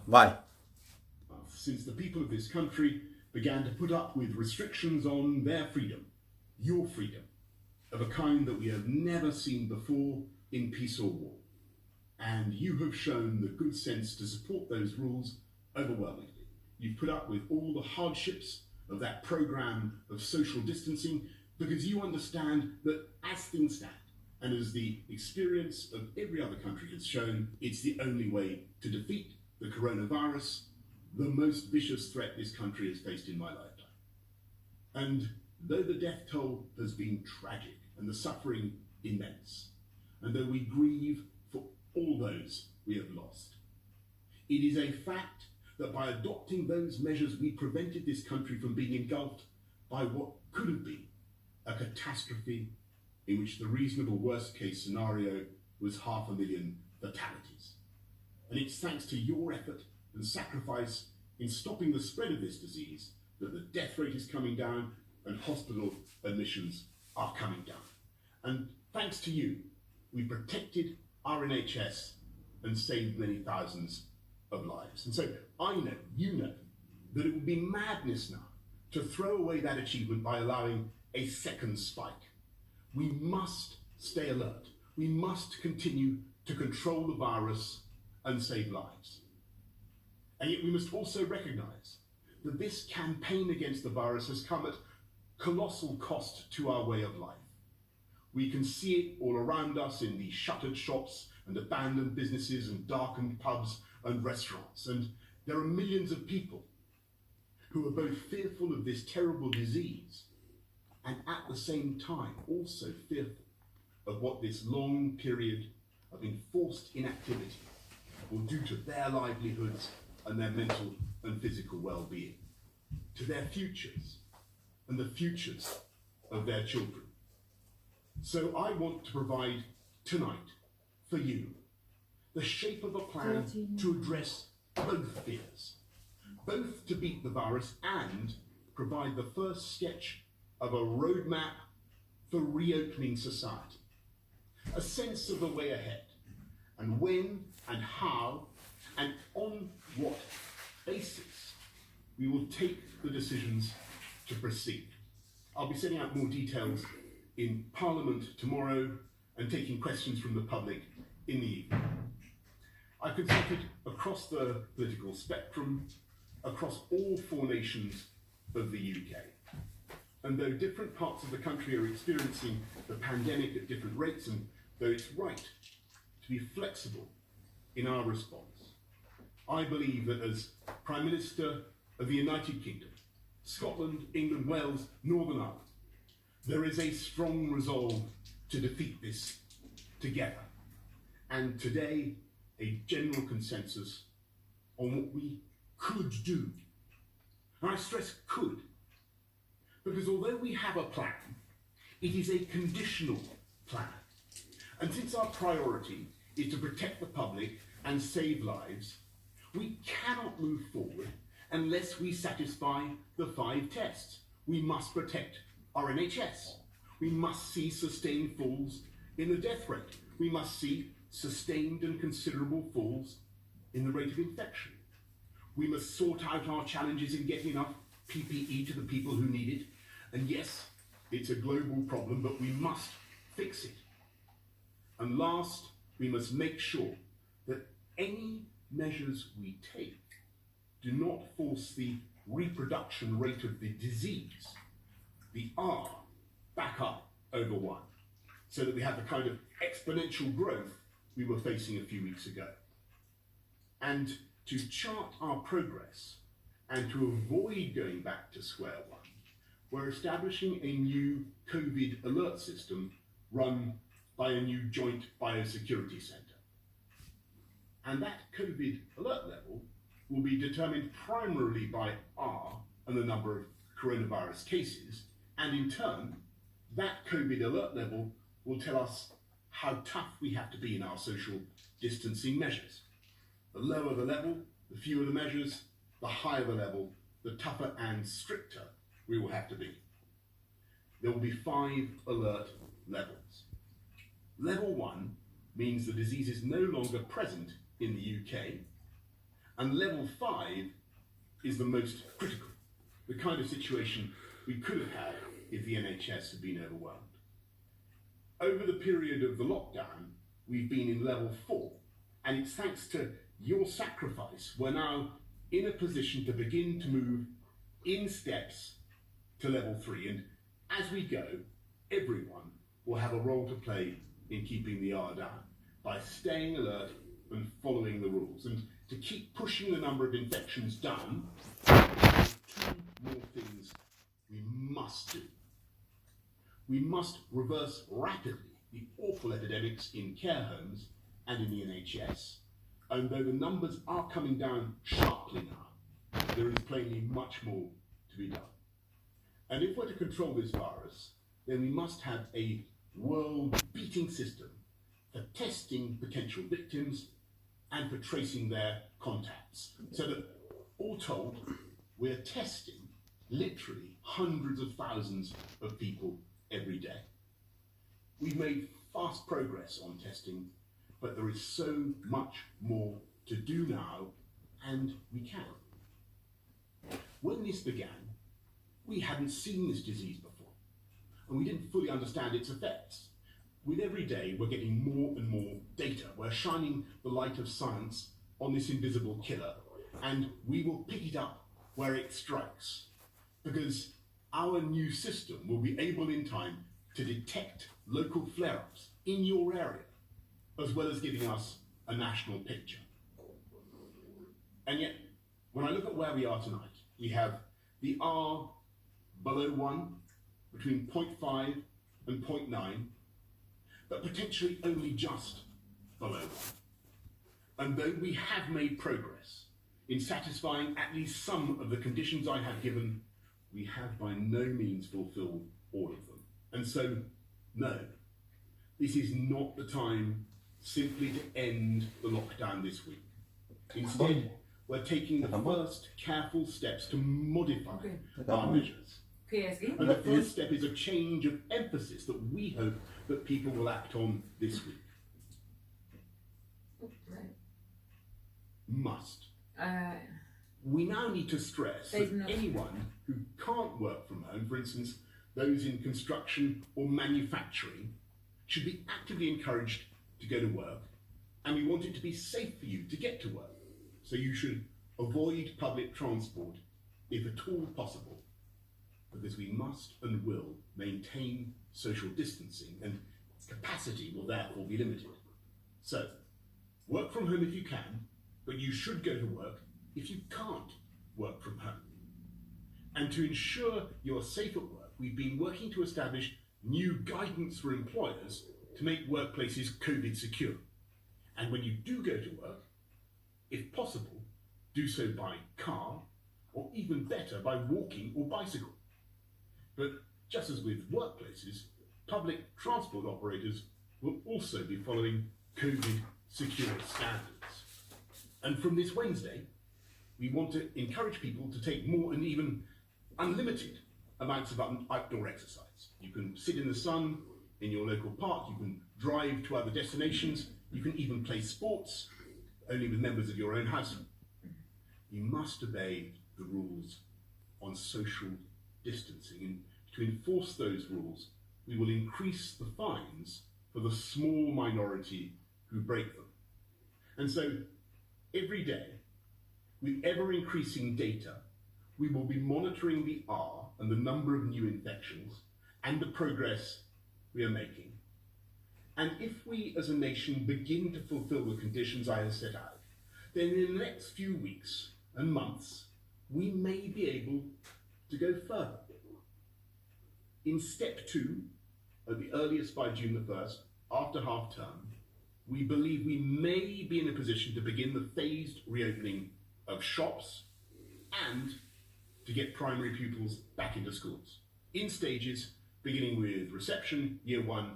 Vai. Since the people of this country began to put up with restrictions on their freedom, your freedom, of a kind that we have never seen before in peace or war. And you have shown the good sense to support those rules overwhelmingly. You've put up with all the hardships of that programme of social distancing because you understand that as things stand, and as the experience of every other country has shown, it's the only way to defeat the coronavirus, the most vicious threat this country has faced in my lifetime. And though the death toll has been tragic and the suffering immense, and though we grieve for all those we have lost, it is a fact that by adopting those measures we prevented this country from being engulfed by what could have been a catastrophe in which the reasonable worst case scenario was 500,000 fatalities. And it's thanks to your effort and sacrifice in stopping the spread of this disease that the death rate is coming down and hospital admissions are coming down. And thanks to you, we protected our NHS and saved many thousands of lives. And so I know, you know, that it would be madness now to throw away that achievement by allowing a second spike. We must stay alert. We must continue to control the virus and save lives. And yet we must also recognise that this campaign against the virus has come at colossal cost to our way of life. We can see it all around us in the shuttered shops and abandoned businesses and darkened pubs and restaurants. And there are millions of people who are both fearful of this terrible disease and at the same time also fearful of what this long period of enforced inactivity will do to their livelihoods and their mental and physical well-being, to their futures and the futures of their children. So I want to provide tonight for you the shape of a plan to address both fears, both to beat the virus and provide the first sketch of a roadmap for reopening society, a sense of the way ahead, and when and how and on what basis we will take the decisions to proceed. I'll be setting out more details in Parliament tomorrow and taking questions from the public in the evening. I've consulted across the political spectrum, across all 4 nations of the UK. And though different parts of the country are experiencing the pandemic at different rates, and though it's right to be flexible in our response, I believe that as Prime Minister of the United Kingdom, Scotland, England, Wales, Northern Ireland, there is a strong resolve to defeat this together. And today, a general consensus on what we could do. And I stress could, because although we have a plan, it is a conditional plan. And since our priority is to protect the public and save lives, we cannot move forward unless we satisfy the 5 tests. We must protect our NHS. We must see sustained falls in the death rate. We must see sustained and considerable falls in the rate of infection. We must sort out our challenges in getting enough PPE to the people who need it. And yes, it's a global problem, but we must fix it. And last, we must make sure that any measures we take do not force the reproduction rate of the disease, the R, back up over 1, so that we have the kind of exponential growth we were facing a few weeks ago. And to chart our progress and to avoid going back to square one, we're establishing a new COVID alert system run by a new joint biosecurity centre. And that COVID alert level will be determined primarily by R and the number of coronavirus cases, and in turn, that COVID alert level will tell us how tough we have to be in our social distancing measures. The lower the level, the fewer the measures, the higher the level, the tougher and stricter we will have to be. There will be 5 alert levels. Level 1 means the disease is no longer present in the UK, And level 5 is the most critical, the kind of situation we could have had if the NHS had been overwhelmed. Over the period of the lockdown, we've been in level 4, and it's thanks to your sacrifice we're now in a position to begin to move in steps to level 3. And as we go, everyone will have a role to play in keeping the R down by staying alert and following the rules. And to keep pushing the number of infections down, there are 2 more things we must do. We must reverse rapidly the awful epidemics in care homes and in the NHS. And though the numbers are coming down sharply now, there is plainly much more to be done. And if we're to control this virus, then we must have a world-beating system for testing potential victims and for tracing their contacts. So that, all told, we're testing literally hundreds of thousands of people every day. We've made fast progress on testing, but there is so much more to do now, and we can. When this began, we hadn't seen this disease before, and we didn't fully understand its effects. With every day, we're getting more and more data. We're shining the light of science on this invisible killer, and we will pick it up where it strikes, because our new system will be able in time to detect local flare-ups in your area, as well as giving us a national picture. And yet, when I look at where we are tonight, we have the R below 1, between 0.5 and 0.9, but potentially only just below 1. And though we have made progress in satisfying at least some of the conditions I have given, we have by no means fulfilled all of them. And so, no, this is not the time simply to end the lockdown this week. Instead, we're taking the first careful steps to modify our measures. And the first step is a change of emphasis that we hope that people will act on this week. Must. We now need to stress that anyone who can't work from home, for instance, those in construction or manufacturing, should be actively encouraged to go to work, and we want it to be safe for you to get to work. So you should avoid public transport if at all possible, because we must and will maintain social distancing, and capacity will therefore be limited. So, work from home if you can, but you should go to work if you can't work from home. And to ensure you're safe at work, we've been working to establish new guidance for employers to make workplaces COVID secure. And when you do go to work, if possible, do so by car, or even better, by walking or bicycle. But just as with workplaces, public transport operators will also be following COVID secure standards. And from this Wednesday, we want to encourage people to take more and even unlimited amounts of outdoor exercise. You can sit in the sun in your local park, you can drive to other destinations, you can even play sports, only with members of your own household. You must obey the rules on social distancing, and to enforce those rules, we will increase the fines for the small minority who break them. And so, every day, with ever-increasing data, we will be monitoring the R and the number of new infections and the progress we are making. And if we as a nation begin to fulfill the conditions I have set out, then in the next few weeks and months, we may be able to go further. In step 2, at the earliest by June the 1st, after half term, we believe we may be in a position to begin the phased reopening of shops and to get primary pupils back into schools, in stages beginning with reception, year 1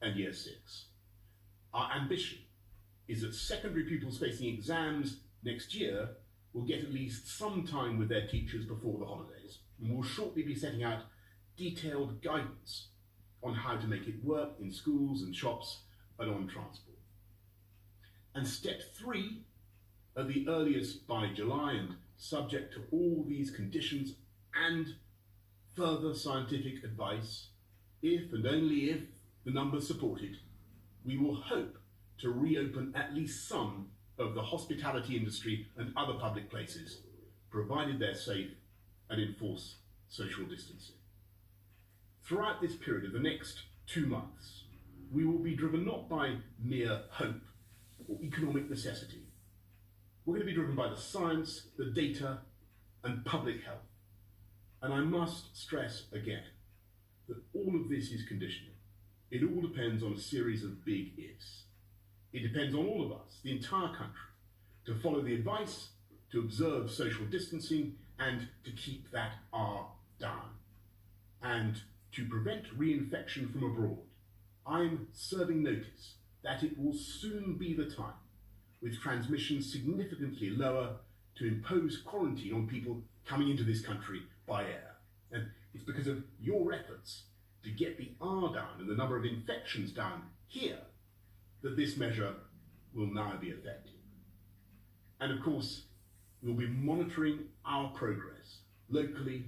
and year 6. Our ambition is that secondary pupils facing exams next year will get at least some time with their teachers before the holidays, and will shortly be setting out detailed guidance on how to make it work in schools and shops and on transport. And step 3 at the earliest by July, and subject to all these conditions and further scientific advice, if and only if the numbers support it, we will hope to reopen at least some of the hospitality industry and other public places, provided they're safe and enforce social distancing. Throughout this period of the next 2 months, we will be driven not by mere hope or economic necessity. We're going to be driven by the science, the data, and public health. And I must stress again that all of this is conditional. It all depends on a series of big ifs. It depends on all of us, the entire country, to follow the advice, to observe social distancing, and to keep that R down. And to prevent reinfection from abroad, I'm serving notice that it will soon be the time, with transmission significantly lower, to impose quarantine on people coming into this country by air. And it's because of your efforts to get the R down and the number of infections down here that this measure will now be effective. And of course, we'll be monitoring our progress locally,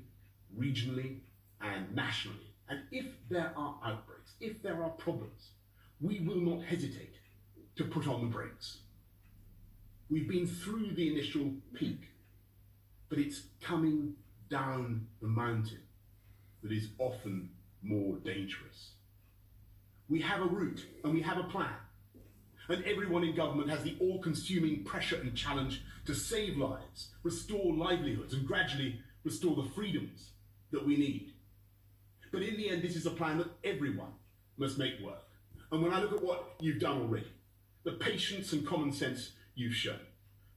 regionally, and nationally. And if there are outbreaks, if there are problems, we will not hesitate to put on the brakes. We've been through the initial peak, but it's coming down the mountain that is often more dangerous. We have a route and we have a plan. And everyone in government has the all-consuming pressure and challenge to save lives, restore livelihoods, and gradually restore the freedoms that we need. But in the end, this is a plan that everyone must make work. And when I look at what you've done already, the patience and common sense you've shown,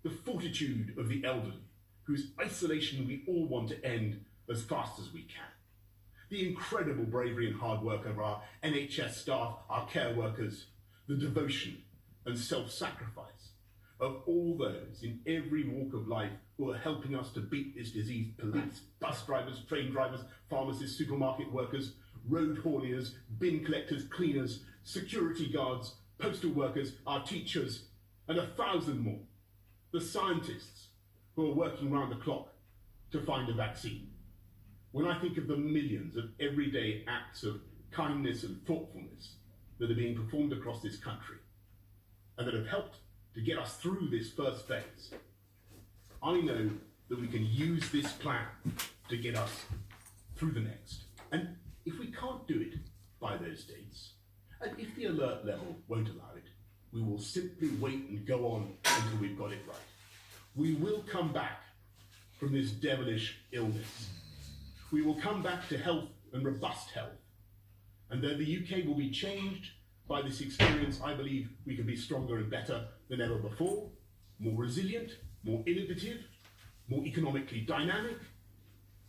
the fortitude of the elderly, whose isolation we all want to end as fast as we can, the incredible bravery and hard work of our NHS staff, our care workers, the devotion and self-sacrifice of all those in every walk of life who are helping us to beat this disease: police, bus drivers, train drivers, pharmacists, supermarket workers, road hauliers, bin collectors, cleaners, security guards, postal workers, our teachers, and 1,000 more. The scientists who are working round the clock to find a vaccine. When I think of the millions of everyday acts of kindness and thoughtfulness that are being performed across this country, and that have helped to get us through this first phase, I know that we can use this plan to get us through the next. And if we can't do it by those dates, and if the alert level won't allow it, we will simply wait and go on until we've got it right. We will come back from this devilish illness. We will come back to health and robust health. And though the UK will be changed by this experience, I believe we can be stronger and better than ever before, more resilient, more innovative, more economically dynamic,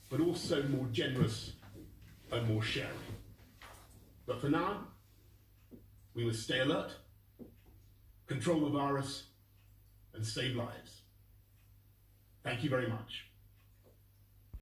but also more generous and more sharing. But for now, we must stay alert, control the virus, and save lives. Thank you very much.